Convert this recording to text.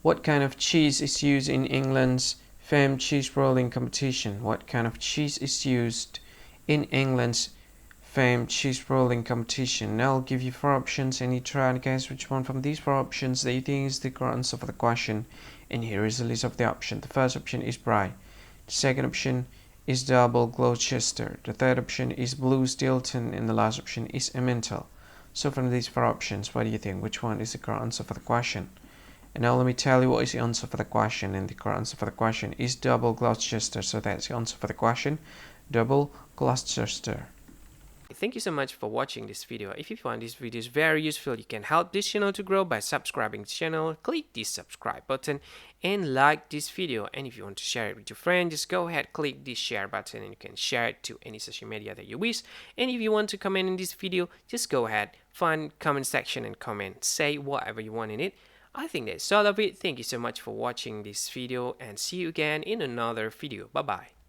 What kind of cheese is used in England's famed cheese rolling competition? What kind of cheese is used in England's famed cheese rolling competition? Now I'll give you 4 options and you try and guess which one from these 4 options that you think is the correct answer for the question. And here is a list of the options. The first option is Brie. The second option is Double Gloucester. The third option is Blue Stilton. And the last option is Emmental. So from these 4 options, what do you think? Which one is the correct answer for the question? And now let me tell you what is the answer for the question. And the correct answer for the question is Double Gloucester. So that's the answer for the question. Double Gloucester. Thank you so much for watching this video. If you find this video very useful, you can help this channel to grow by subscribing to the channel. Click the subscribe button and like this video. And if you want to share it with your friend, just go ahead, click the share button and you can share it to any social media that you wish. And if you want to comment in this video, just go ahead, find comment section and comment. Say whatever you want in it. I think that's all of it. Thank you so much for watching this video and see you again in another video. Bye bye.